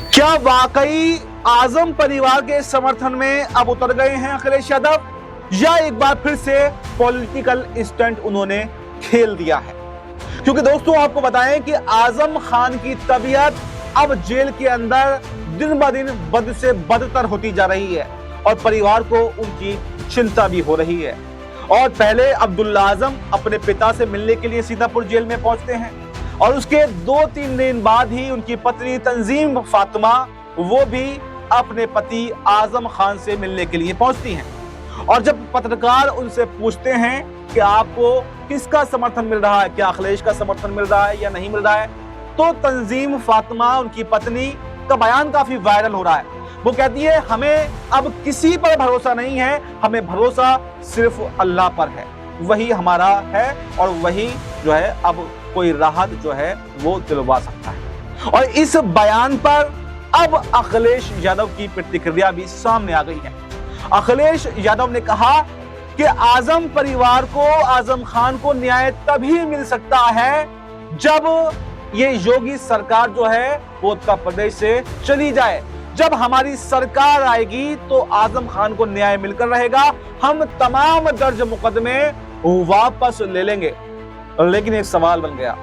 क्या वाकई आजम परिवार के समर्थन में अब उतर गए हैं अखिलेश यादव, या एक बार फिर से पॉलिटिकल स्टंट उन्होंने खेल दिया है? क्योंकि दोस्तों आपको बताएं कि आजम खान की तबीयत अब जेल के अंदर दिन ब दिन बद से बदतर होती जा रही है और परिवार को उनकी चिंता भी हो रही है। और पहले अब्दुल्ला आजम अपने पिता से मिलने के लिए सीतापुर जेल में पहुंचते हैं और उसके 2-3 दिन बाद ही उनकी पत्नी तंजीम फातिमा वो भी अपने पति आजम खान से मिलने के लिए पहुंचती हैं। और जब पत्रकार उनसे पूछते हैं कि आपको किसका समर्थन मिल रहा है, क्या अखिलेश का समर्थन मिल रहा है या नहीं मिल रहा है, तो तंजीम फातिमा उनकी पत्नी का बयान काफी वायरल हो रहा है। वो कहती है हमें अब किसी पर भरोसा नहीं है, हमें भरोसा सिर्फ अल्लाह पर है, वही हमारा है और वही जो है अब कोई राहत जो है वो दिलवा सकता है। और इस बयान पर अब अखिलेश यादव की प्रतिक्रिया भी सामने आ गई है। अखिलेश यादव ने कहा कि आजम परिवार को, आजम खान को न्याय तभी मिल सकता है जब ये योगी सरकार जो है वो उत्तर प्रदेश से चली जाए। जब हमारी सरकार आएगी तो आजम खान को न्याय मिलकर रहेगा, हम तमाम दर्ज मुकदमे वापस ले लेंगे। लेकिन एक सवाल बन गया,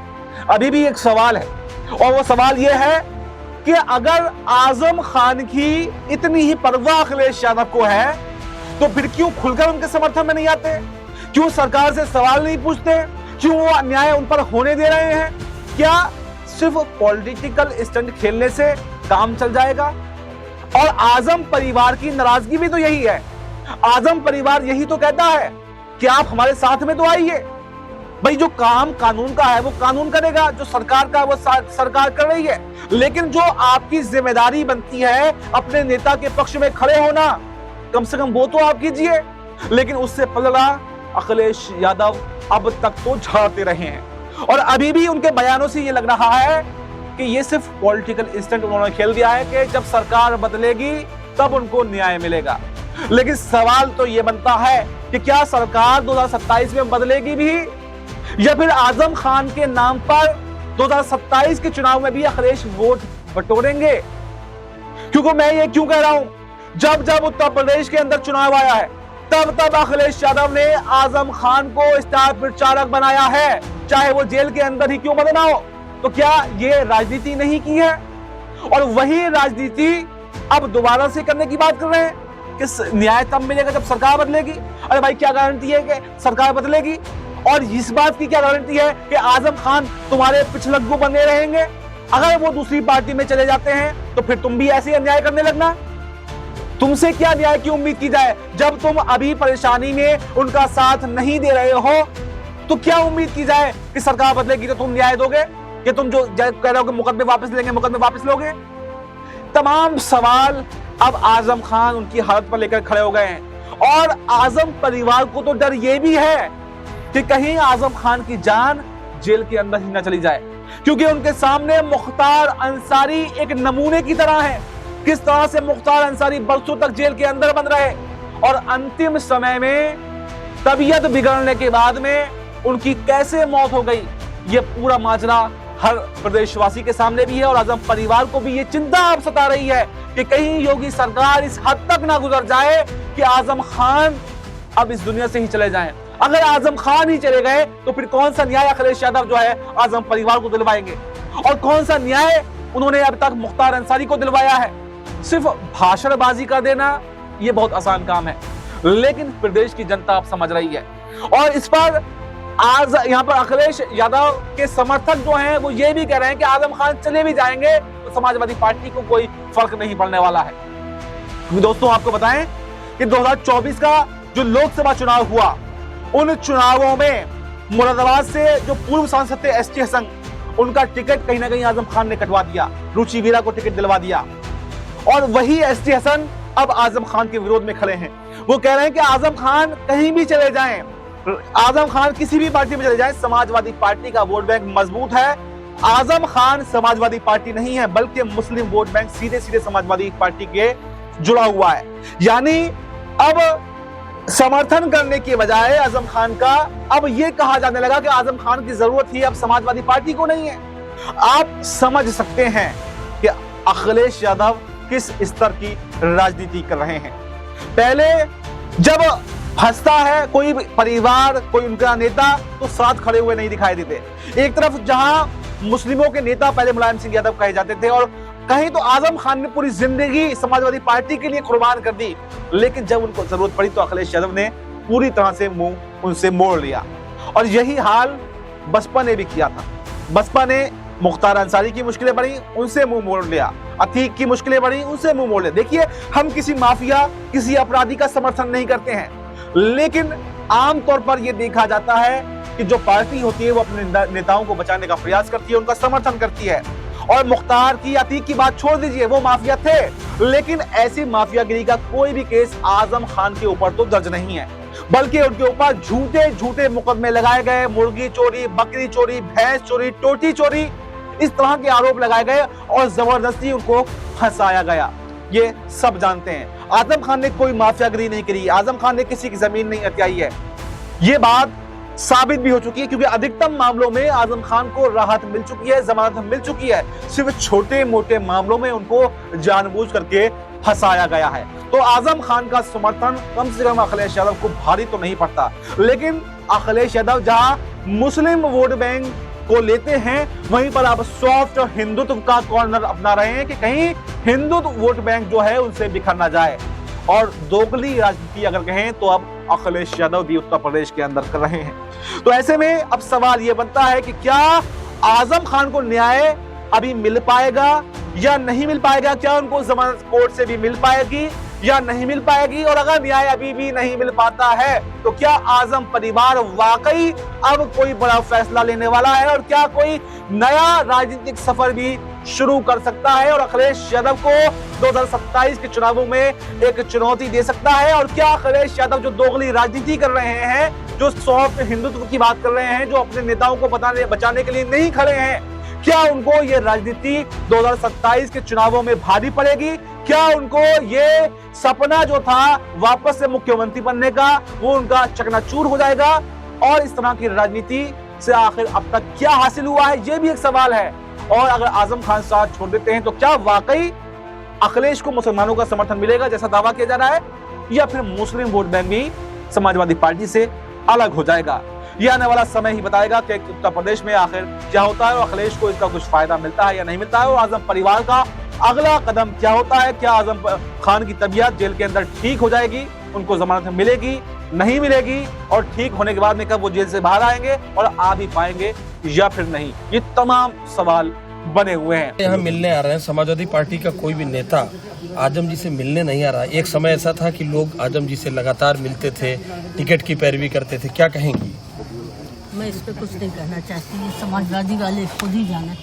अभी भी एक सवाल है, और वो सवाल ये है कि अगर आजम खान की इतनी ही परवाह अखिलेश यादव को है तो फिर क्यों खुलकर उनके समर्थन में नहीं आते? क्यों सरकार से सवाल नहीं पूछते? क्यों वो अन्याय उन पर होने दे रहे हैं? क्या सिर्फ पॉलिटिकल स्टंट खेलने से काम चल जाएगा? और आजम परिवार की नाराजगी भी तो यही है। आजम परिवार यही तो कहता है कि आप हमारे साथ में तो आइए। भाई जो काम कानून का है वो कानून करेगा, जो सरकार का है वो सरकार कर रही है, लेकिन जो आपकी जिम्मेदारी बनती है अपने नेता के पक्ष में खड़े होना, कम से कम वो तो आप कीजिए। लेकिन उससे पलड़ा अखिलेश यादव अब तक तो झाड़ते रहे हैं और अभी भी उनके बयानों से ये लग रहा है कि ये सिर्फ पॉलिटिकल स्टंट उन्होंने खेल दिया है कि जब सरकार बदलेगी तब उनको न्याय मिलेगा। लेकिन सवाल तो ये बनता है कि क्या सरकार 2027 में बदलेगी भी, या फिर आजम खान के नाम पर 2027 के चुनाव में भी अखिलेश वोट बटोरेंगे? क्योंकि मैं ये क्यों कह रहा हूं, जब जब उत्तर प्रदेश के अंदर चुनाव आया है तब तब अखिलेश यादव ने आजम खान को स्टार प्रचारक बनाया है, चाहे वो जेल के अंदर ही क्यों बना हो। तो क्या ये राजनीति नहीं की है? और वही राजनीति अब दोबारा से करने की बात कर रहे हैं कि न्याय तब मिलेगा जब सरकार बदलेगी। अरे भाई क्या गारंटी है कि सरकार बदलेगी? और इस बात की क्या गारंटी है कि आजम खान तुम्हारे पिछलग्गू बने रहेंगे? अगर वो दूसरी पार्टी में चले जाते हैं तो फिर तुम भी ऐसे अन्याय करने लगना। तुमसे क्या न्याय की उम्मीद की जाए जब तुम अभी परेशानी में उनका साथ नहीं दे रहे हो? तो क्या उम्मीद की जाए कि सरकार बदलेगी तो तुम न्याय दोगे, कि तुम जो कह रहे हो कि मुकदमे वापस लेंगे, मुकदमे वापस लोगे? तमाम सवाल अब आजम खान उनकी हालत पर लेकर खड़े हो गए हैं। और आजम परिवार को तो डर ये भी है कि कहीं आजम खान की जान जेल के अंदर ही न चली जाए, क्योंकि उनके सामने मुख्तार अंसारी एक नमूने की तरह है। किस तरह से मुख्तार अंसारी बरसों तक जेल के अंदर बंद रहे और अंतिम समय में तबीयत बिगड़ने के बाद में उनकी कैसे मौत हो गई, ये पूरा माजरा हर प्रदेशवासी के सामने भी है। और आजम परिवार को भी ये चिंता अब सता रही है कि कहीं योगी सरकार इस हद तक ना गुजर जाए कि आजम खान अब इस दुनिया से ही चले जाएं। अगर आजम खान ही चले गए तो फिर कौन सा न्याय अखिलेश यादव जो है आजम परिवार को दिलवाएंगे, और कौन सा न्याय उन्होंने अब तक मुख्तार अंसारी को दिलवाया है? सिर्फ भाषणबाजी कर देना ये बहुत आसान काम है, लेकिन प्रदेश की जनता अब समझ रही है। और इस पर आज यहाँ पर अखिलेश यादव के समर्थक जो हैं वो ये भी कह रहे हैं कि आजम खान चले भी जाएंगे तो समाजवादी पार्टी को कोई फर्क नहीं पड़ने वाला है। क्योंकि दोस्तों आपको बताएं कि 2024 का जो लोकसभा चुनाव हुआ, उन चुनावों में मुरादाबाद से जो पूर्व सांसद थे एसटी हसन, उनका टिकट कहीं ना कहीं आजम खान ने कटवा दिया, रुचि वीरा को टिकट दिलवा दिया। और वही एसटी हसन अब आजम खान के विरोध में खड़े हैं। वो कह रहे हैं कि आजम खान कहीं भी चले जाएं, आजम खान किसी भी पार्टी में चले जाएं, समाजवादी पार्टी का वोट बैंक मजबूत है। आजम खान समाजवादी पार्टी नहीं है, बल्कि मुस्लिम वोट बैंक सीधे सीधे समाजवादी पार्टी के जुड़ा हुआ है। यानी अब समर्थन करने के बजाय आजम खान का अब यह कहा जाने लगा कि आजम खान की जरूरत ही अब समाजवादी पार्टी को नहीं है। आप समझ सकते हैं कि अखिलेश यादव किस स्तर की राजनीति कर रहे हैं। पहले जब फंसता है कोई परिवार, कोई उनका नेता, तो साथ खड़े हुए नहीं दिखाई देते। एक तरफ जहां मुस्लिमों के नेता पहले मुलायम सिंह यादव कहे जाते थे और कहीं तो आजम खान ने पूरी जिंदगी समाजवादी पार्टी के लिए कुर्बान कर दी, लेकिन जब उनको जरूरत पड़ी तो अखिलेश यादव ने पूरी तरह से मुंह उनसे मोड़ लिया। और यही हाल बसपा ने भी किया था। बसपा ने मुख्तार अंसारी की मुश्किलें बढ़ी, उनसे मुंह मोड़ लिया। अतीक की मुश्किलें बढ़ी, उनसे मुंह मोड़ लिया। देखिए, हम किसी माफिया, किसी अपराधी का समर्थन नहीं करते हैं, लेकिन आमतौर पर यह देखा जाता है कि जो पार्टी होती है वो अपने नेताओं को बचाने का प्रयास करती है, उनका समर्थन करती है। और मुख्तार की, अतीक की बात छोड़ दीजिए, वो माफिया थे, लेकिन ऐसी माफियागिरी का कोई भी केस आजम खान के ऊपर तो दर्ज नहीं है, बल्कि उनके ऊपर झूठे झूठे मुकदमे लगाए गए। मुर्गी चोरी, बकरी चोरी, भैंस चोरी, टोटी चोरी, इस तरह के आरोप लगाए गए और जबरदस्ती उनको फंसाया गया। ये सब जानते हैं। आजम खान ने कोई माफियागिरी नहीं करी, आजम खान ने किसी की जमीन नहीं हथियाई है। ये बात साबित भी हो चुकी है, क्योंकि अधिकतम मामलों में आजम खान को राहत मिल चुकी है, जमानत मिल चुकी है। सिर्फ छोटे मोटे मामलों में उनको जानबूझ करके फंसाया गया है। तो आजम खान का समर्थन कम से कम अखिलेश यादव को भारी तो नहीं पड़ता, लेकिन अखिलेश यादव जहां मुस्लिम वोट बैंक को लेते हैं, वहीं पर आप सॉफ्ट और हिंदुत्व का कॉर्नर अपना रहे हैं कि कहीं हिंदुत्व वोट बैंक जो है उनसे बिखर ना जाए। और दोगली राजनीति अगर कहें तो अब अखिलेश यादव भी उत्तर प्रदेश के अंदर कर रहे हैं। तो ऐसे में अब सवाल यह बनता है कि क्या आजम खान को न्याय अभी मिल पाएगा या नहीं मिल पाएगा? क्या उनको जमानत कोर्ट से भी मिल पाएगी या नहीं मिल पाएगी? और अगर न्याय अभी भी नहीं मिल पाता है तो क्या आजम परिवार वाकई अब कोई बड़ा फैसला लेने वाला है और क्या कोई नया राजनीतिक सफर भी शुरू कर सकता है और अखिलेश यादव को 2027 के चुनावों में एक चुनौती दे सकता है? और क्या अखिलेश यादव जो दोगली राजनीति कर रहे हैं, जो सॉफ्ट हिंदुत्व की बात कर रहे हैं, जो अपने नेताओं को बचाने के लिए नहीं खड़े हैं, क्या उनको ये राजनीति 2027 के चुनावों में भारी पड़ेगी? क्या उनको ये सपना जो था वापस से मुख्यमंत्री बनने का, वो उनका चकनाचूर हो जाएगा? और इस तरह की राजनीति से आखिर अब तक क्या हासिल हुआ है, ये भी एक सवाल है। और अगर आजम खान साथ छोड़ देते हैं तो क्या वाकई अखिलेश को मुसलमानों का समर्थन मिलेगा जैसा दावा किया जा रहा है, या फिर मुस्लिम वोट बैंक भी समाजवादी पार्टी से अलग हो जाएगा? यह आने वाला समय ही बताएगा कि उत्तर प्रदेश में आखिर क्या होता है और अखिलेश को इसका कुछ फायदा मिलता है या नहीं मिलता है, और आजम परिवार का अगला कदम क्या होता है। क्या आजम खान की तबीयत जेल के अंदर ठीक हो जाएगी, उनको जमानत मिलेगी, नहीं मिलेगी, और ठीक होने के बाद में कब वो जेल से बाहर आएंगे और आ भी पाएंगे या फिर नहीं? ये तमाम सवाल बने हुए हैं। यहाँ मिलने आ रहे हैं, समाजवादी पार्टी का कोई भी नेता आजम जी से मिलने नहीं आ रहा। एक समय ऐसा था कि लोग आजम जी से लगातार मिलते थे, टिकट की पैरवी करते थे, क्या कहेंगी? मैं इस पे कुछ नहीं कहना चाहती, समाजवादी वाले खुद ही जाने।